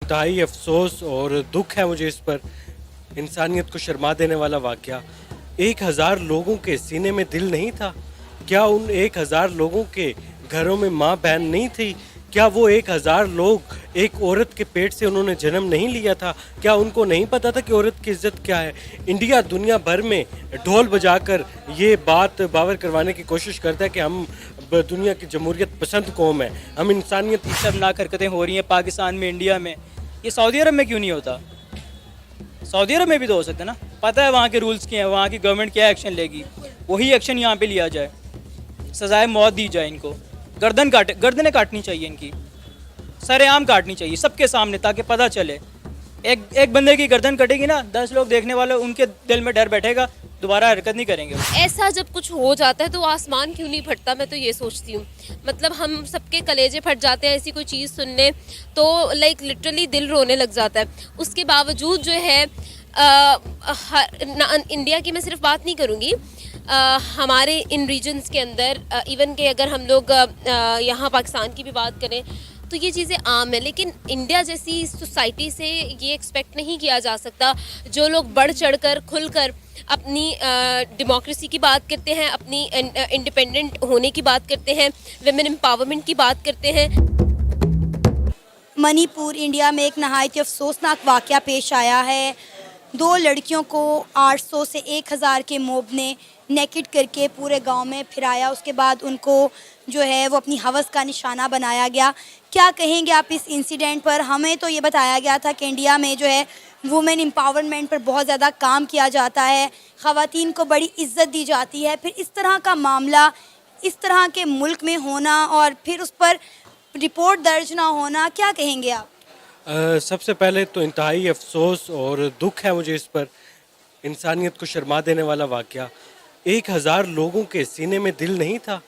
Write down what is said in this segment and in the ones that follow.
इंतहाई अफसोस और दुख है मुझे इस पर, इंसानियत को शर्मा देने वाला वाक़या। 1000 लोगों के सीने में दिल नहीं था? क्या उन 1000 लोगों के घरों में माँ बहन नहीं थी? क्या वो 1000 लोग एक औरत के पेट से उन्होंने जन्म नहीं लिया था? क्या उनको नहीं पता था कि औरत की इज़्ज़त क्या है? इंडिया दुनिया भर में ढोल बजाकर ये बात बावर करवाने की कोशिश करता है कि हम दुनिया की जमहूरियत पसंद कौम है, हम इंसानियत की शर्मनाक हरकतें हो रही हैं पाकिस्तान में, इंडिया में। ये सऊदी अरब में क्यों नहीं होता? सऊदी अरब में भी तो हो सकता है ना। पता है वहाँ के रूल्स क्या हैं, वहाँ की गवर्नमेंट क्या एक्शन लेगी, वही एक्शन यहाँ पे लिया जाए, सजाए मौत दी जाए इनको, गर्दनें काटनी चाहिए इनकी, सरेआम काटनी चाहिए सबके सामने, ताकि पता चले। एक बंदे की गर्दन कटेगी ना, 10 लोग देखने वाले, उनके दिल में डर बैठेगा, दोबारा हरकत नहीं करेंगे। ऐसा जब कुछ हो जाता है तो आसमान क्यों नहीं फटता, मैं तो ये सोचती हूँ। मतलब हम सबके कलेजे फट जाते हैं ऐसी कोई चीज़ सुनने, तो लाइक लिटरली दिल रोने लग जाता है। उसके बावजूद जो है इंडिया की मैं सिर्फ बात नहीं करूँगी, हमारे इन रीजन्स के अंदर इवन कि अगर हम लोग यहाँ पाकिस्तान की भी बात करें तो ये चीज़ें आम है, लेकिन इंडिया जैसी सोसाइटी से ये एक्सपेक्ट नहीं किया जा सकता। जो लोग बढ़ चढ़कर खुलकर अपनी डेमोक्रेसी की बात करते हैं, अपनी इंडिपेंडेंट होने की बात करते हैं, विमेन एम्पावरमेंट की बात करते हैं। मणिपुर इंडिया में एक नहायत अफसोसनाक वाक़या पेश आया है। 2 लड़कियों को 800 से 1000 के मोब ने नेकेड करके पूरे गांव में फिराया। उसके बाद उनको जो है वो अपनी हवस का निशाना बनाया गया। क्या कहेंगे आप इस इंसिडेंट पर? हमें तो ये बताया गया था कि इंडिया में जो है वुमेन एम्पावरमेंट पर बहुत ज़्यादा काम किया जाता है, ख़वातीन को बड़ी इज़्ज़त दी जाती है। फिर इस तरह का मामला इस तरह के मुल्क में होना और फिर उस पर रिपोर्ट दर्ज ना होना, क्या कहेंगे आप? सबसे पहले तो इंतहाई अफसोस और दुख है मुझे इस पर, इंसानियत को शर्मा देने वाला वाक़या। 1000 लोगों के सीने में दिल नहीं था?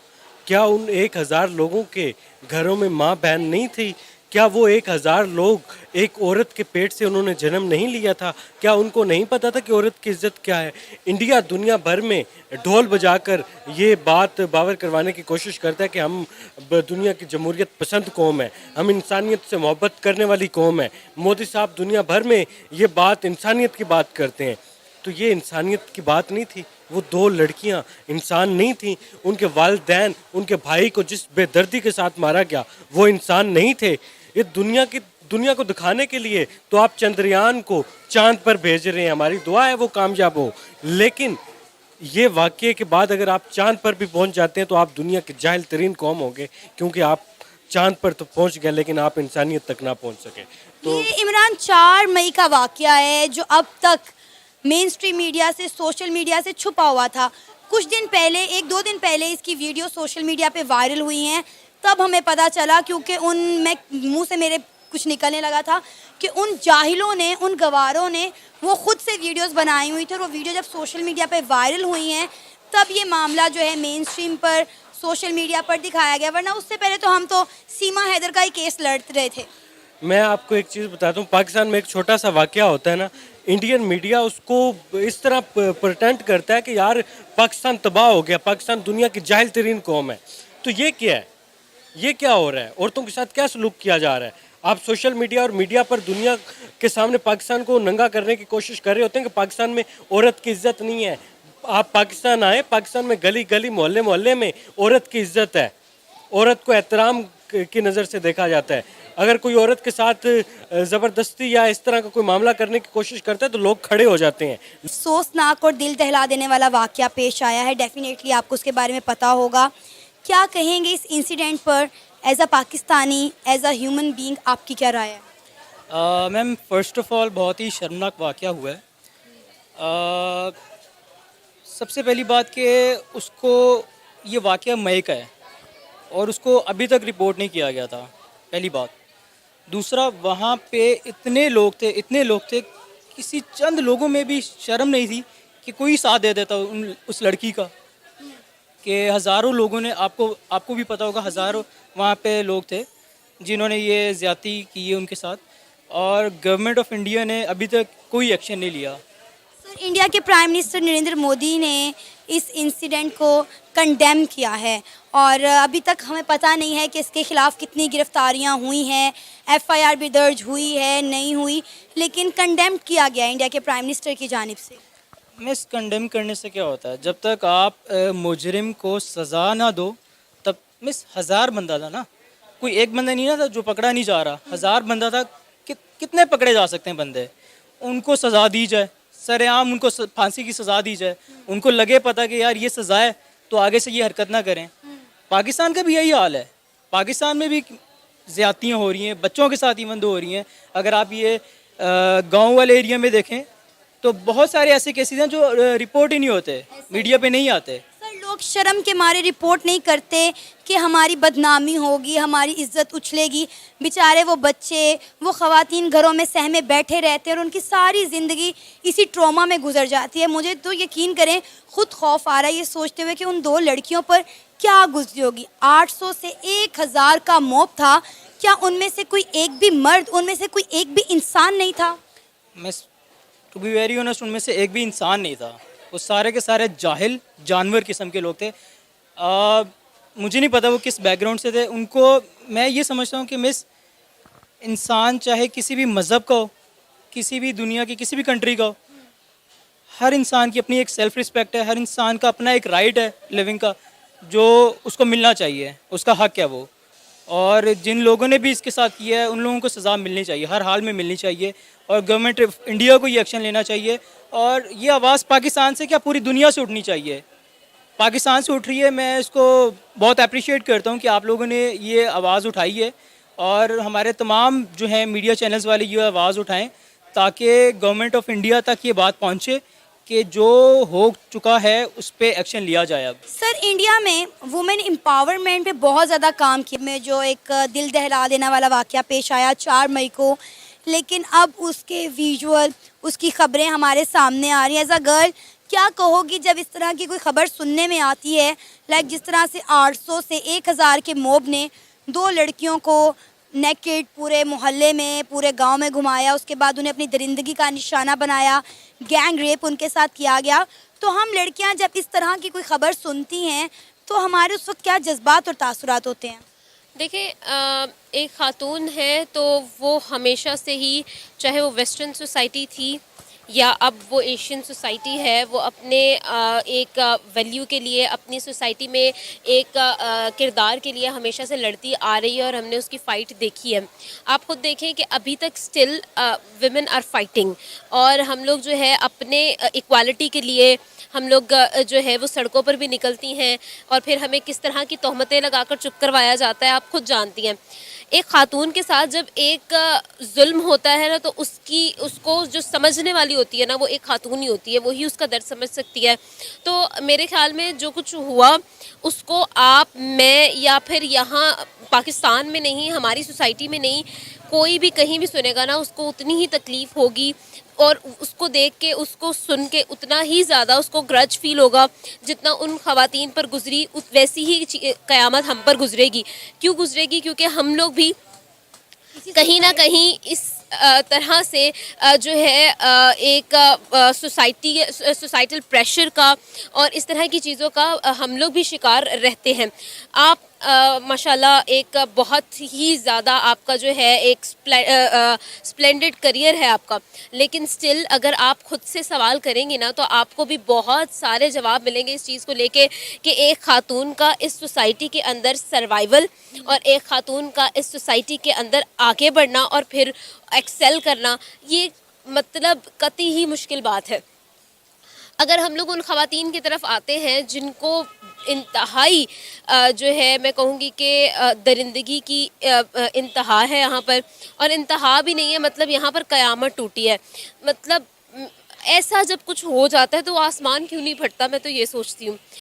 क्या उन 1000 लोगों के घरों में माँ बहन नहीं थी? क्या वो 1000 लोग एक औरत के पेट से उन्होंने जन्म नहीं लिया था? क्या उनको नहीं पता था कि औरत की इज़्ज़त क्या है? इंडिया दुनिया भर में ढोल बजाकर ये बात बावर करवाने की कोशिश करता है कि हम दुनिया की जमहूरियत पसंद कौम है, हम इंसानियत से मोहब्बत करने वाली कौम है। मोदी साहब दुनिया भर में ये बात इंसानियत की बात करते हैं, तो ये इंसानियत की बात नहीं थी। वो 2 लड़कियां इंसान नहीं थीं। उनके वालिदैन, उनके भाई को जिस बेदर्दी के साथ मारा गया, वो इंसान नहीं थे। ये दुनिया को दिखाने के लिए तो आप चंद्रयान को चांद पर भेज रहे हैं, हमारी दुआ है वो कामयाब हो, लेकिन ये वाक़ये के बाद अगर आप चांद पर भी पहुंच जाते हैं तो आप दुनिया के जाहिल तरीन कौम होंगे, क्योंकि आप चांद पर तो पहुंच गए लेकिन आप इंसानियत तक ना पहुंच सके। तो ये इमरान 4 मई का वाक़या है जो अब तक मेन स्ट्रीम मीडिया से, सोशल मीडिया से छुपा हुआ था। कुछ दिन पहले, 1-2 दिन पहले इसकी वीडियो सोशल मीडिया पे वायरल हुई हैं, तब हमें पता चला, क्योंकि मैं मुंह से मेरे कुछ निकलने लगा था कि उन जाहिलों ने, उन गवारों ने वो खुद से वीडियोस बनाई हुई थी, और वो वीडियो जब सोशल मीडिया पे वायरल हुई हैं तब ये मामला जो है मेन स्ट्रीम पर, सोशल मीडिया पर दिखाया गया। वरना उससे पहले तो हम तो सीमा हैदर का ही केस लड़ रहे थे। मैं आपको एक चीज़ बताता हूँ, पाकिस्तान में एक छोटा सा वाक़या होता है ना, इंडियन मीडिया उसको इस तरह प्रटेंड करता है कि यार पाकिस्तान तबाह हो गया, पाकिस्तान दुनिया की जाहिल तरीन कौम है। तो ये क्या है? ये क्या हो रहा है? औरतों के साथ क्या सलूक किया जा रहा है? आप सोशल मीडिया और मीडिया पर दुनिया के सामने पाकिस्तान को नंगा करने की कोशिश कर रहे होते हैं कि पाकिस्तान में औरत की इज़्ज़त नहीं है। आप पाकिस्तान आए, पाकिस्तान में गली गली, मोहल्ले मोहल्ले में औरत की इज़्ज़त है, औरत को एहतराम की नज़र से देखा जाता है। अगर कोई औरत के साथ ज़बरदस्ती या इस तरह का कोई मामला करने की कोशिश करता है तो लोग खड़े हो जाते हैं। अफसोसनाक और दिल दहला देने वाला वाक़या पेश आया है। डेफिनेटली आपको उसके बारे में पता होगा। क्या कहेंगे इस इंसिडेंट पर? As a Pakistani, as a human being, आपकी क्या राय है? मैम, फ़र्स्ट ऑफ़ ऑल बहुत ही शर्मनाक वाक़या हुआ है। सबसे पहली बात कि उसको ये वाक़या मई का है और उसको अभी तक रिपोर्ट नहीं किया गया था, पहली बात। दूसरा, वहाँ पे इतने लोग थे, किसी चंद लोगों में भी शर्म नहीं थी कि कोई साथ दे देता उस लड़की का, कि हज़ारों लोगों ने, आपको भी पता होगा, हज़ारों वहाँ पे लोग थे जिन्होंने ये ज़्यादती की है उनके साथ, और गवर्नमेंट ऑफ इंडिया ने अभी तक कोई एक्शन नहीं लिया। सर इंडिया के प्राइम मिनिस्टर नरेंद्र मोदी ने इस इंसिडेंट को कंडेम किया है और अभी तक हमें पता नहीं है कि इसके खिलाफ कितनी गिरफ्तारियां हुई हैं, एफआईआर भी दर्ज हुई है नहीं हुई, लेकिन कंडेम किया गया इंडिया के प्राइम मिनिस्टर की जानिब से। मिस कंडेम करने से क्या होता है, जब तक आप मुजरिम को सज़ा ना दो तब मिस हज़ार बंदा था ना, कोई एक बंदा नहीं ना था जो पकड़ा नहीं जा रहा, हज़ार बंदा था। कितने पकड़े जा सकते हैं बंदे, उनको सज़ा दी जाए, सरेआम उनको फांसी की सज़ा दी जाए, उनको लगे पता कि यार ये सज़ा है तो आगे से ये हरकत ना करें। पाकिस्तान का भी यही हाल है, पाकिस्तान में भी ज़्यादतियाँ हो रही हैं, बच्चों के साथ इवन हो रही हैं। अगर आप ये गांव वाले एरिया में देखें तो बहुत सारे ऐसे केसेस हैं जो रिपोर्ट ही नहीं होते, मीडिया पे नहीं आते। सर लोग शर्म के मारे रिपोर्ट नहीं करते कि हमारी बदनामी होगी, हमारी इज्जत उछलेगी। बेचारे वो बच्चे, वो ख़वातीन घरों में सहमे बैठे रहते हैं और उनकी सारी ज़िंदगी इसी ट्रॉमा में गुजर जाती है। मुझे तो यकीन करें खुद खौफ आ रहा है ये सोचते हुए कि उन 2 लड़कियों पर क्या गुजरी होगी। 800 से 1000 का मॉब था, क्या उनमें से कोई एक भी मर्द, उनमें से कोई एक भी इंसान नहीं था? मैं टू बी वेरी ऑनेस्ट उनमें से एक भी इंसान नहीं था, वो सारे के सारे जाहिल जानवर किस्म के लोग थे। मुझे नहीं पता वो किस बैकग्राउंड से थे। उनको मैं ये समझता हूँ कि मिस इंसान चाहे किसी भी मज़हब का हो, किसी भी दुनिया की किसी भी कंट्री का हो, हर इंसान की अपनी एक सेल्फ रिस्पेक्ट है, हर इंसान का अपना एक राइट है लिविंग का जो उसको मिलना चाहिए, उसका हक है वो। और जिन लोगों ने भी इसके साथ किया है उन लोगों को सज़ा मिलनी चाहिए, हर हाल में मिलनी चाहिए और गवर्नमेंट इंडिया को ये एक्शन लेना चाहिए। और ये आवाज़ पाकिस्तान से क्या पूरी दुनिया से उठनी चाहिए, पाकिस्तान से उठ रही है। मैं इसको बहुत अप्रिशिएट करता हूँ कि आप लोगों ने ये आवाज़ उठाई है और हमारे तमाम जो हैं मीडिया चैनल्स वाले ये आवाज़ उठाएं ताकि गवर्नमेंट ऑफ इंडिया तक ये बात पहुँचे कि जो हो चुका है उस पर एक्शन लिया जाए। अब सर इंडिया में वुमेन एम्पावरमेंट पे बहुत ज़्यादा काम किया, में जो एक दिल दहला देने वाला वाक़या पेश आया 4 मई को, लेकिन अब उसके विजुअल, उसकी ख़बरें हमारे सामने आ रही हैं। एज अ गर्ल क्या कहोगी जब इस तरह की कोई ख़बर सुनने में आती है, लाइक जिस तरह से 800 से 1000 के मॉब ने 2 लड़कियों को नेकेड पूरे मोहल्ले में, पूरे गांव में घुमाया, उसके बाद उन्हें अपनी दरिंदगी का निशाना बनाया, गैंग रेप उनके साथ किया गया। तो हम लड़कियां जब इस तरह की कोई ख़बर सुनती हैं तो हमारे उस वक्त क्या जज्बात और तासुरात होते हैं? देखिए एक खातून है तो वो हमेशा से ही, चाहे वो वेस्टर्न सोसाइटी थी या अब वो एशियन सोसाइटी है, वो अपने एक वैल्यू के लिए, अपनी सोसाइटी में एक किरदार के लिए हमेशा से लड़ती आ रही है और हमने उसकी फ़ाइट देखी है। आप खुद देखें कि अभी तक स्टिल विमेन आर फाइटिंग और हम लोग जो है अपने इक्वालिटी के लिए हम लोग जो है वो सड़कों पर भी निकलती हैं और फिर हमें किस तरह की तोहमतें लगाकर चुप करवाया जाता है, आप खुद जानती हैं। एक खातून के साथ जब एक जुल्म होता है ना तो उसको जो समझने वाली होती है ना वो एक खातून ही होती है, वही उसका दर्द समझ सकती है। तो मेरे ख्याल में जो कुछ हुआ उसको आप, मैं या फिर यहाँ पाकिस्तान में नहीं, हमारी सोसाइटी में नहीं, कोई भी कहीं भी सुनेगा ना उसको उतनी ही तकलीफ़ होगी और उसको देख के, उसको सुन के उतना ही ज़्यादा उसको ग्रज फील होगा जितना उन ख़वातीन पर गुजरी, वैसी ही क़यामत हम पर गुजरेगी। क्यों गुजरेगी? क्योंकि हम लोग भी कहीं ना कहीं इस तरह से जो है एक सोसाइटल प्रेशर का और इस तरह की चीज़ों का हम लोग भी शिकार रहते हैं। आप माशाल्लाह एक बहुत ही ज़्यादा आपका जो है एक स्प्लेंडेड करियर है आपका, लेकिन स्टिल अगर आप खुद से सवाल करेंगे ना तो आपको भी बहुत सारे जवाब मिलेंगे इस चीज़ को लेके कि एक खातून का इस सोसाइटी के अंदर सर्वाइवल और एक खातून का इस सोसाइटी के अंदर आगे बढ़ना और फिर एक्सेल करना, ये मतलब कतई ही मुश्किल बात है। अगर हम लोग उन ख़वातीन की तरफ आते हैं जिनको इंतहाई जो है मैं कहूँगी कि दरिंदगी की इंतहा है यहाँ पर, और इंतहा भी नहीं है, मतलब यहाँ पर क़यामत टूटी है। मतलब ऐसा जब कुछ हो जाता है तो आसमान क्यों नहीं फटता, मैं तो ये सोचती हूँ।